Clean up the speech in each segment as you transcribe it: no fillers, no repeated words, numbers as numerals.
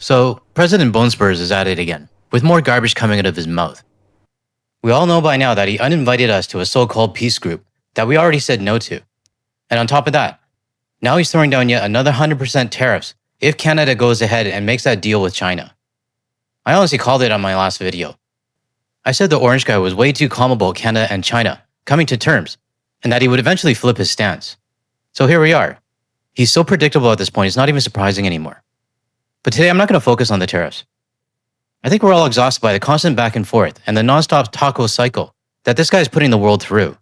So, President Bonespurs is at it again, with more garbage coming out of his mouth. We all know by now that he uninvited us to a so-called peace group that we already said no to. And on top of that, now he's throwing down yet another 100% tariffs if Canada goes ahead and makes that deal with China. I honestly called it on my last video. I said the orange guy was way too calm about Canada and China coming to terms, and that he would eventually flip his stance. So here we are. He's so predictable at this point, it's not even surprising anymore. But today I'm not going to focus on the tariffs. I think we're all exhausted by the constant back and forth and the non-stop taco cycle that this guy is putting the world through.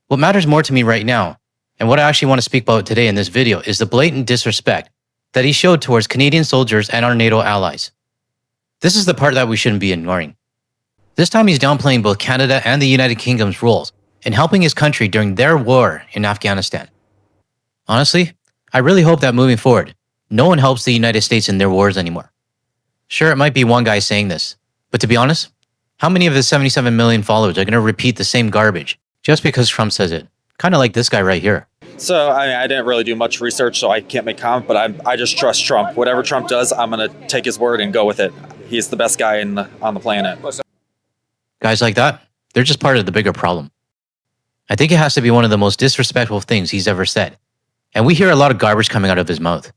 What matters more to me right now, and what I actually want to speak about today in this video, is the blatant disrespect that he showed towards Canadian soldiers and our NATO allies. This is the part that we shouldn't be ignoring. This time he's downplaying both Canada and the United Kingdom's roles in helping his country during their war in Afghanistan. Honestly, I really hope that moving forward, no one helps the United States in their wars anymore. Sure, it might be one guy saying this, but to be honest, how many of his 77 million followers are going to repeat the same garbage just because Trump says it? Kind of like this guy right here. So, I didn't really do much research, so I can't make comment, but I just trust Trump. Whatever Trump does, I'm going to take his word and go with it. He's the best guy on the planet. Guys like that, they're just part of the bigger problem. I think it has to be one of the most disrespectful things he's ever said, and we hear a lot of garbage coming out of his mouth.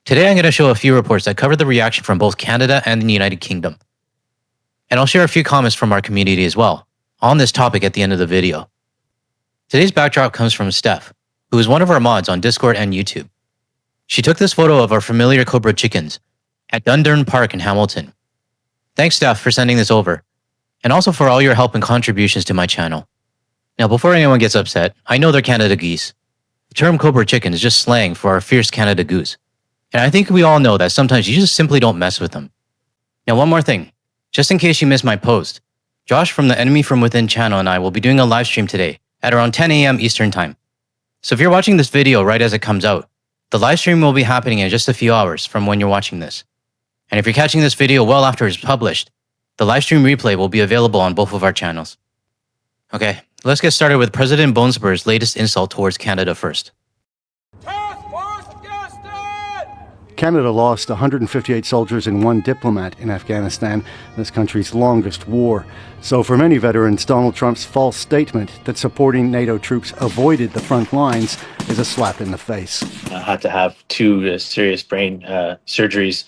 Today I'm going to show a few reports that cover the reaction from both Canada and the United Kingdom. And I'll share a few comments from our community as well on this topic at the end of the video. Today's backdrop comes from Steph, who is one of our mods on Discord and YouTube. She took this photo of our familiar Cobra chickens at Dundurn Park in Hamilton. Thanks, Steph, for sending this over, and also for all your help and contributions to my channel. Now, before anyone gets upset, I know they're Canada geese. The term Cobra chicken is just slang for our fierce Canada goose. And I think we all know that sometimes you just simply don't mess with them. Now, one more thing. Just in case you missed my post, Josh from the Enemy From Within channel and I will be doing a live stream today at around 10 a.m. Eastern Time. So if you're watching this video right as it comes out, the live stream will be happening in just a few hours from when you're watching this. And if you're catching this video well after it's published, the live stream replay will be available on both of our channels. Okay, let's get started with President Bonespurs' latest insult towards Canada first. Canada lost 158 soldiers and 1 diplomat in Afghanistan, this country's longest war. So for many veterans, Donald Trump's false statement that supporting NATO troops avoided the front lines is a slap in the face. I had to have 2 serious brain surgeries,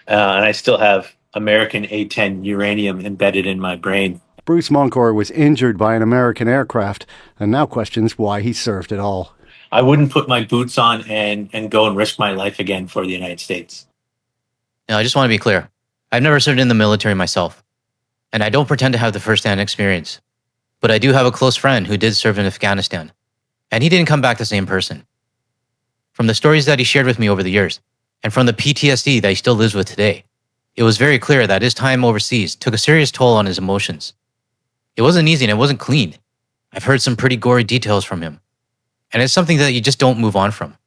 and I still have American A-10 uranium embedded in my brain. Bruce Moncor was injured by an American aircraft and now questions why he served at all. I wouldn't put my boots on and go and risk my life again for the United States. Now, I just want to be clear. I've never served in the military myself, and I don't pretend to have the first-hand experience. But I do have a close friend who did serve in Afghanistan, and he didn't come back the same person. From the stories that he shared with me over the years, and from the PTSD that he still lives with today, it was very clear that his time overseas took a serious toll on his emotions. It wasn't easy and it wasn't clean. I've heard some pretty gory details from him. And it's something that you just don't move on from.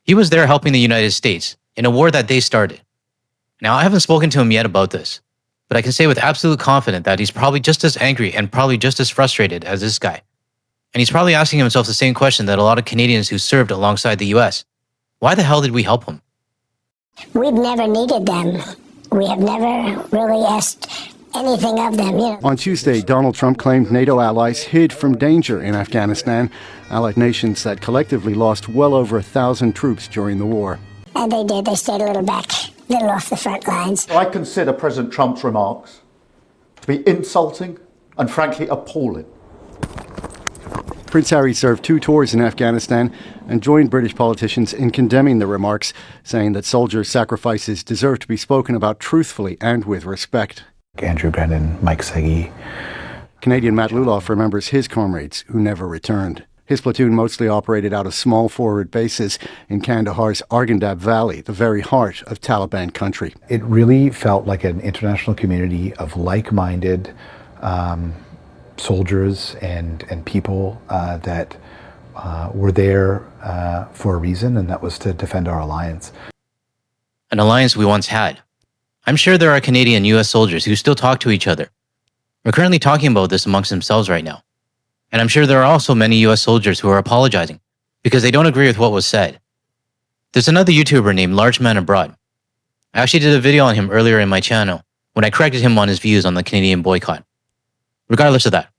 He was there helping the United States in a war that they started. Now, I haven't spoken to him yet about this, but I can say with absolute confidence that he's probably just as angry and probably just as frustrated as this guy. And he's probably asking himself the same question that a lot of Canadians who served alongside the US. Why the hell did we help him? We've never needed them. We have never really asked anything of them. On Tuesday, Donald Trump claimed NATO allies hid from danger in Afghanistan, allied nations that collectively lost well over 1,000 troops during the war. And they did. They stayed a little back, a little off the front lines. I consider President Trump's remarks to be insulting and frankly appalling. Prince Harry served 2 tours in Afghanistan and joined British politicians in condemning the remarks, saying that soldiers' sacrifices deserve to be spoken about truthfully and with respect. Andrew Brennan, Mike Segui. Canadian Matt Luloff remembers his comrades who never returned. His platoon mostly operated out of small forward bases in Kandahar's Arghandab Valley, the very heart of Taliban country. It really felt like an international community of like-minded soldiers and people that were there for a reason, and that was to defend our alliance. An alliance we once had. I'm sure there are Canadian and US soldiers who still talk to each other. We're currently talking about this amongst themselves right now. And I'm sure there are also many US soldiers who are apologizing because they don't agree with what was said. There's another YouTuber named Large Man Abroad. I actually did a video on him earlier in my channel when I corrected him on his views on the Canadian boycott. Regardless of that,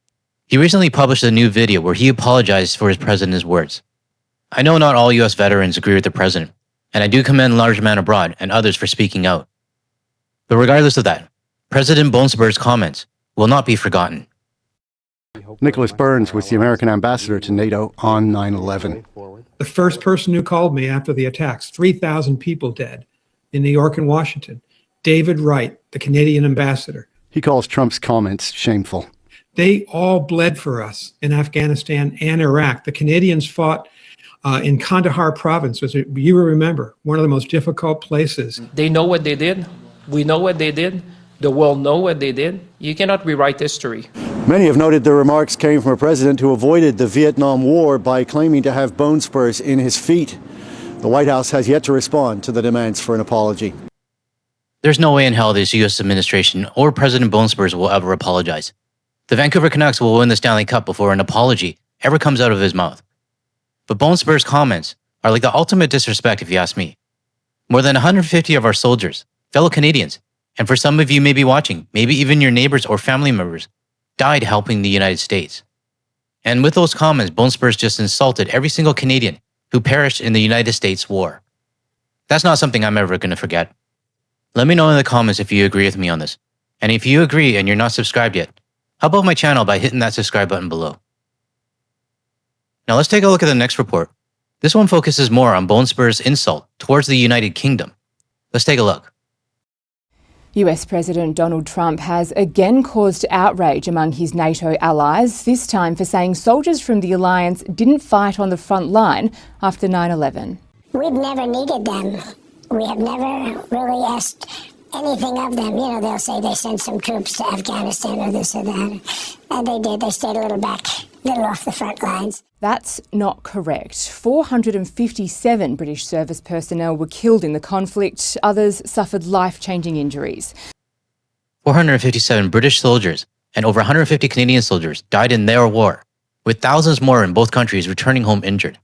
he recently published a new video where he apologized for his president's words. I know not all US veterans agree with the president, and I do commend Large Man Abroad and others for speaking out. But regardless of that, President Bonespur's comments will not be forgotten. Nicholas Burns was the American ambassador to NATO on 9/11. The first person who called me after the attacks, 3,000 people dead in New York and Washington, David Wright, the Canadian ambassador. He calls Trump's comments shameful. They all bled for us in Afghanistan and Iraq. The Canadians fought in Kandahar province, which you will remember, one of the most difficult places. They know what they did. We know what they did. The world know what they did. You cannot rewrite history. Many have noted the remarks came from a president who avoided the Vietnam War by claiming to have bone spurs in his feet. The White House has yet to respond to the demands for an apology. There's no way in hell this US administration or President Bonespurs will ever apologize. The Vancouver Canucks will win the Stanley Cup before an apology ever comes out of his mouth. But Bonespurs' comments are like the ultimate disrespect if you ask me. More than 150 of our soldiers, fellow Canadians, and for some of you maybe watching, maybe even your neighbors or family members, died helping the United States. And with those comments, Bonespurs just insulted every single Canadian who perished in the United States war. That's not something I'm ever going to forget. Let me know in the comments if you agree with me on this. And if you agree and you're not subscribed yet, help out my channel by hitting that subscribe button below. Now let's take a look at the next report. This one focuses more on Bonespurs' insult towards the United Kingdom. Let's take a look. US President Donald Trump has again caused outrage among his NATO allies, this time for saying soldiers from the alliance didn't fight on the front line after 9/11. We've never needed them. We have never really asked anything of them. You know, they'll say they sent some troops to Afghanistan or this or that. And they did. They stayed a little back, a little off the front lines. That's not correct. 457 British service personnel were killed in the conflict. Others suffered life-changing injuries. 457 British soldiers and over 150 Canadian soldiers died in their war, with thousands more in both countries returning home injured.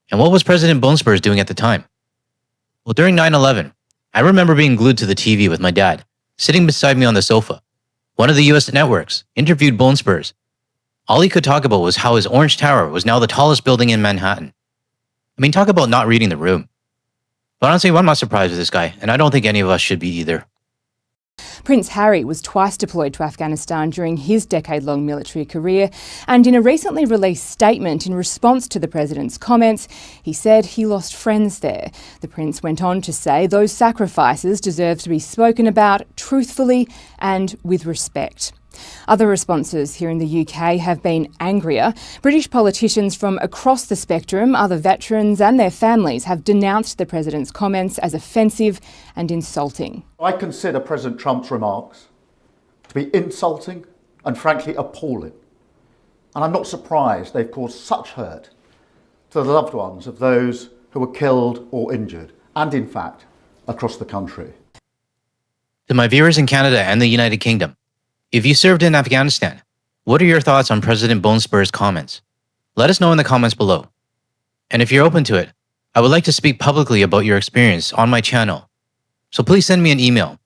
And what was President Bonespurs doing at the time? Well, during 9/11, I remember being glued to the TV with my dad, sitting beside me on the sofa. One of the US networks interviewed Bonespurs. All he could talk about was how his Orange Tower was now the tallest building in Manhattan. I mean, talk about not reading the room. But honestly, I'm not surprised with this guy, and I don't think any of us should be either. Prince Harry was twice deployed to Afghanistan during his decade-long military career, and in a recently released statement in response to the president's comments, he said he lost friends there. The prince went on to say those sacrifices deserve to be spoken about truthfully and with respect. Other responses here in the UK have been angrier. British politicians from across the spectrum, other veterans and their families have denounced the president's comments as offensive and insulting. I consider President Trump's remarks to be insulting and frankly appalling. And I'm not surprised they've caused such hurt to the loved ones of those who were killed or injured, and in fact, across the country. To my viewers in Canada and the United Kingdom, if you served in Afghanistan, what are your thoughts on President Bonespurs' comments? Let us know in the comments below. And if you're open to it, I would like to speak publicly about your experience on my channel. So please send me an email.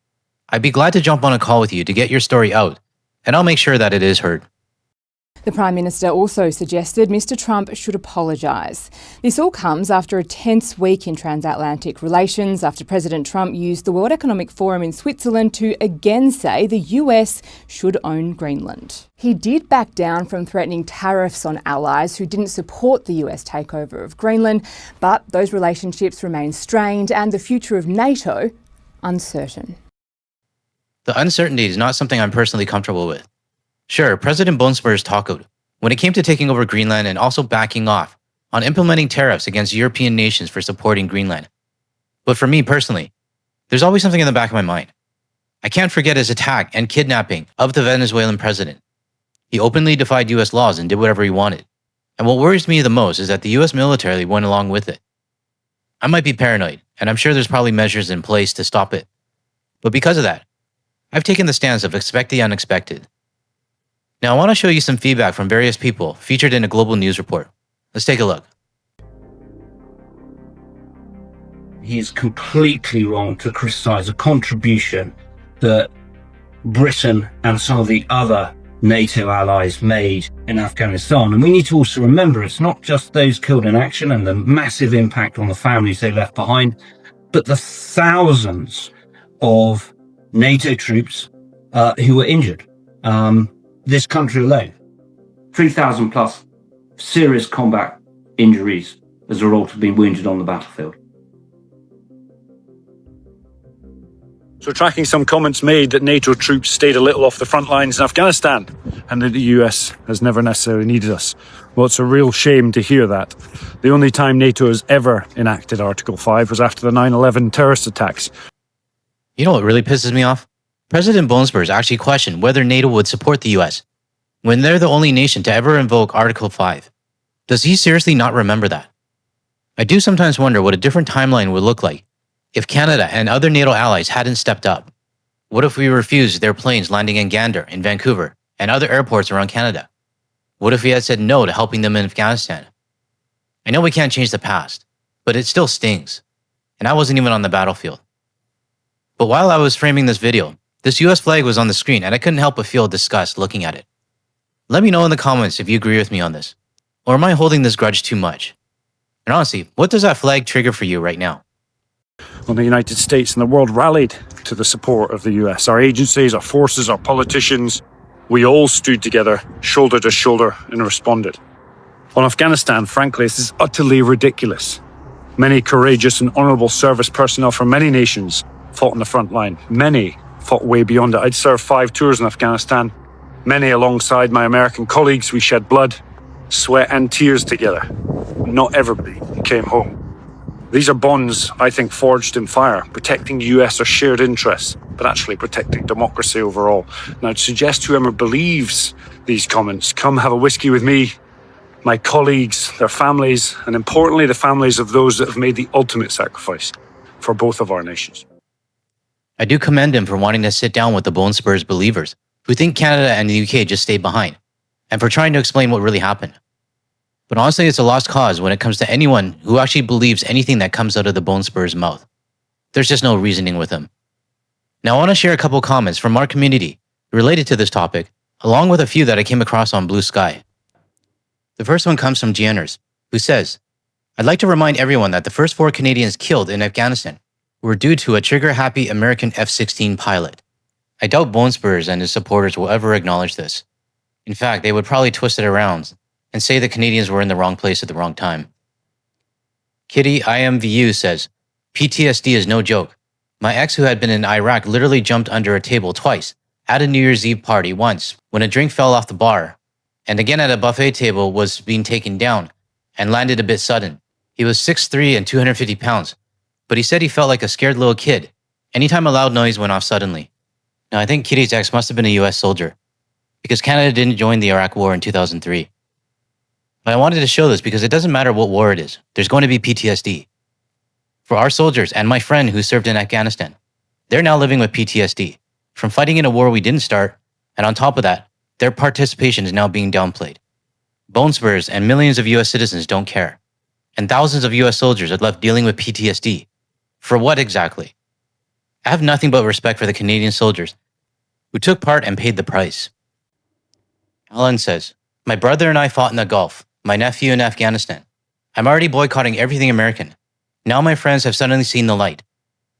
I'd be glad to jump on a call with you to get your story out, and I'll make sure that it is heard. The Prime Minister also suggested Mr Trump should apologise. This all comes after a tense week in transatlantic relations, after President Trump used the World Economic Forum in Switzerland to again say the US should own Greenland. He did back down from threatening tariffs on allies who didn't support the US takeover of Greenland, but those relationships remain strained and the future of NATO uncertain. The uncertainty is not something I'm personally comfortable with. Sure, President Bonespurs talked out when it came to taking over Greenland and also backing off on implementing tariffs against European nations for supporting Greenland. But for me personally, there's always something in the back of my mind. I can't forget his attack and kidnapping of the Venezuelan president. He openly defied US laws and did whatever he wanted. And what worries me the most is that the US military went along with it. I might be paranoid, and I'm sure there's probably measures in place to stop it. But because of that, I've taken the stance of expect the unexpected. Now I want to show you some feedback from various people featured in a global news report. Let's take a look. he is completely wrong to criticise a contribution that Britain and some of the other NATO allies made in Afghanistan. And we need to also remember it's not just those killed in action and the massive impact on the families they left behind, but the thousands of NATO troops who were injured. This country alone, 3,000 plus serious combat injuries as a result of being wounded on the battlefield. So tracking some comments made that NATO troops stayed a little off the front lines in Afghanistan and that the US has never necessarily needed us. Well, it's a real shame to hear that. The only time NATO has ever enacted Article 5 was after the 9/11 terrorist attacks. You know what really pisses me off? President Bonespurs actually questioned whether NATO would support the US when they're the only nation to ever invoke Article 5. Does he seriously not remember that? I do sometimes wonder what a different timeline would look like if Canada and other NATO allies hadn't stepped up. What if we refused their planes landing in Gander, in Vancouver, and other airports around Canada? What if we had said no to helping them in Afghanistan? I know we can't change the past, but it still stings. And I wasn't even on the battlefield. But while I was framing this video, this US flag was on the screen and I couldn't help but feel disgust looking at it. Let me know in the comments if you agree with me on this. Or am I holding this grudge too much? And honestly, what does that flag trigger for you right now? When the United States and the world rallied to the support of the US, our agencies, our forces, our politicians, we all stood together, shoulder to shoulder, and responded. On Afghanistan, frankly, this is utterly ridiculous. Many courageous and honourable service personnel from many nations fought on the front line. Many fought way beyond it. I'd served 5 tours in Afghanistan. Many alongside my American colleagues, we shed blood, sweat and tears together. Not everybody came home. These are bonds, I think, forged in fire, protecting US or shared interests, but actually protecting democracy overall. Now, I'd suggest whoever believes these comments, come have a whiskey with me, my colleagues, their families, and importantly, the families of those that have made the ultimate sacrifice for both of our nations. I do commend him for wanting to sit down with the Bonespurs believers who think Canada and the UK just stayed behind, and for trying to explain what really happened. But honestly, it's a lost cause when it comes to anyone who actually believes anything that comes out of the Bonespurs' mouth. There's just no reasoning with them. Now, I want to share a couple comments from our community related to this topic, along with a few that I came across on Blue Sky. The first one comes from Gianners, who says, I'd like to remind everyone that the first 4 Canadians killed in Afghanistan were due to a trigger-happy American F-16 pilot. I doubt Bonespurs and his supporters will ever acknowledge this. In fact, they would probably twist it around and say the Canadians were in the wrong place at the wrong time. Kitty IMVU says, PTSD is no joke. My ex who had been in Iraq literally jumped under a table twice, at a New Year's Eve party once when a drink fell off the bar, and again at a buffet table was being taken down and landed a bit sudden. He was 6'3" and 250 pounds, but he said he felt like a scared little kid anytime a loud noise went off suddenly. Now, I think Kitty's ex must have been a US soldier, because Canada didn't join the Iraq War in 2003. But I wanted to show this because it doesn't matter what war it is, there's going to be PTSD. For our soldiers and my friend who served in Afghanistan, they're now living with PTSD from fighting in a war we didn't start, and on top of that, their participation is now being downplayed. Bonespurs and millions of US citizens don't care, and thousands of US soldiers are left dealing with PTSD. For what exactly? I have nothing but respect for the Canadian soldiers who took part and paid the price. Alan says, my brother and I fought in the Gulf, my nephew in Afghanistan. I'm already boycotting everything American. Now my friends have suddenly seen the light.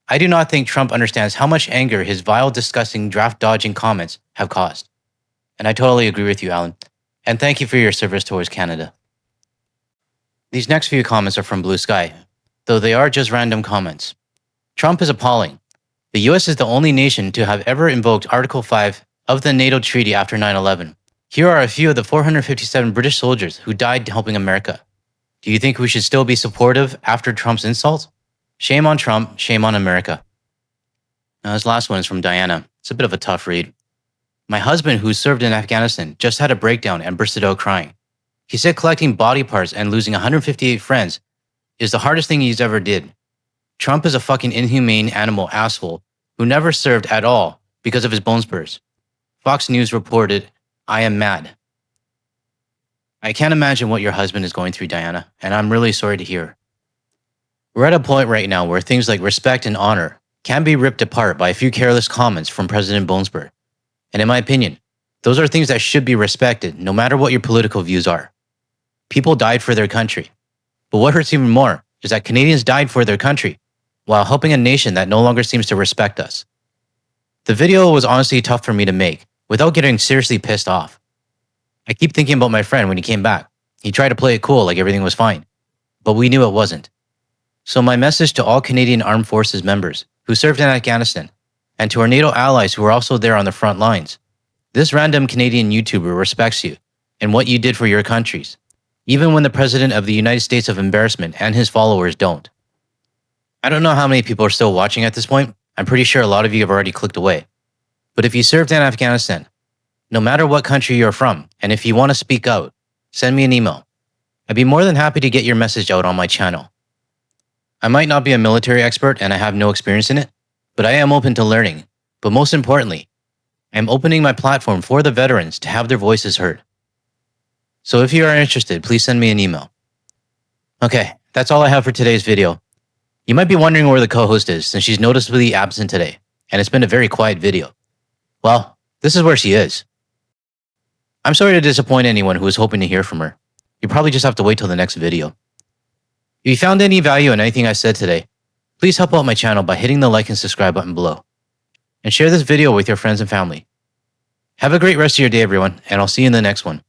I do not think Trump understands how much anger his vile, disgusting, draft-dodging comments have caused. And I totally agree with you, Alan. And thank you for your service towards Canada. These next few comments are from Blue Sky, though they are just random comments. Trump is appalling. The US is the only nation to have ever invoked Article 5 of the NATO treaty after 9/11. Here are a few of the 457 British soldiers who died helping America. Do you think we should still be supportive after Trump's insult? Shame on Trump, shame on America. Now, this last one is from Diana. It's a bit of a tough read. My husband, who served in Afghanistan, just had a breakdown and bursted out crying. He said collecting body parts and losing 158 friends is the hardest thing he's ever did. Trump is a fucking inhumane animal asshole who never served at all because of his bone spurs. Fox News reported, I am mad. I can't imagine what your husband is going through, Diana, and I'm really sorry to hear. We're at a point right now where things like respect and honor can be ripped apart by a few careless comments from President Bonesborough. And in my opinion, those are things that should be respected no matter what your political views are. People died for their country. But what hurts even more is that Canadians died for their country while helping a nation that no longer seems to respect us. The video was honestly tough for me to make without getting seriously pissed off. I keep thinking about my friend when he came back. He tried to play it cool like everything was fine, but we knew it wasn't. So my message to all Canadian Armed Forces members who served in Afghanistan and to our NATO allies who are also there on the front lines, this random Canadian YouTuber respects you and what you did for your countries, even when the President of the United States of Embarrassment and his followers don't. I don't know how many people are still watching at this point. I'm pretty sure a lot of you have already clicked away. But if you served in Afghanistan, no matter what country you're from, and if you want to speak out, send me an email. I'd be more than happy to get your message out on my channel. I might not be a military expert and I have no experience in it, but I am open to learning. But most importantly, I am opening my platform for the veterans to have their voices heard. So if you are interested, please send me an email. Okay, that's all I have for today's video. You might be wondering where the co-host is since she's noticeably absent today, and it's been a very quiet video. Well, this is where she is. I'm sorry to disappoint anyone who was hoping to hear from her. You probably just have to wait till the next video. If you found any value in anything I said today, please help out my channel by hitting the like and subscribe button below. And share this video with your friends and family. Have a great rest of your day, everyone, and I'll see you in the next one.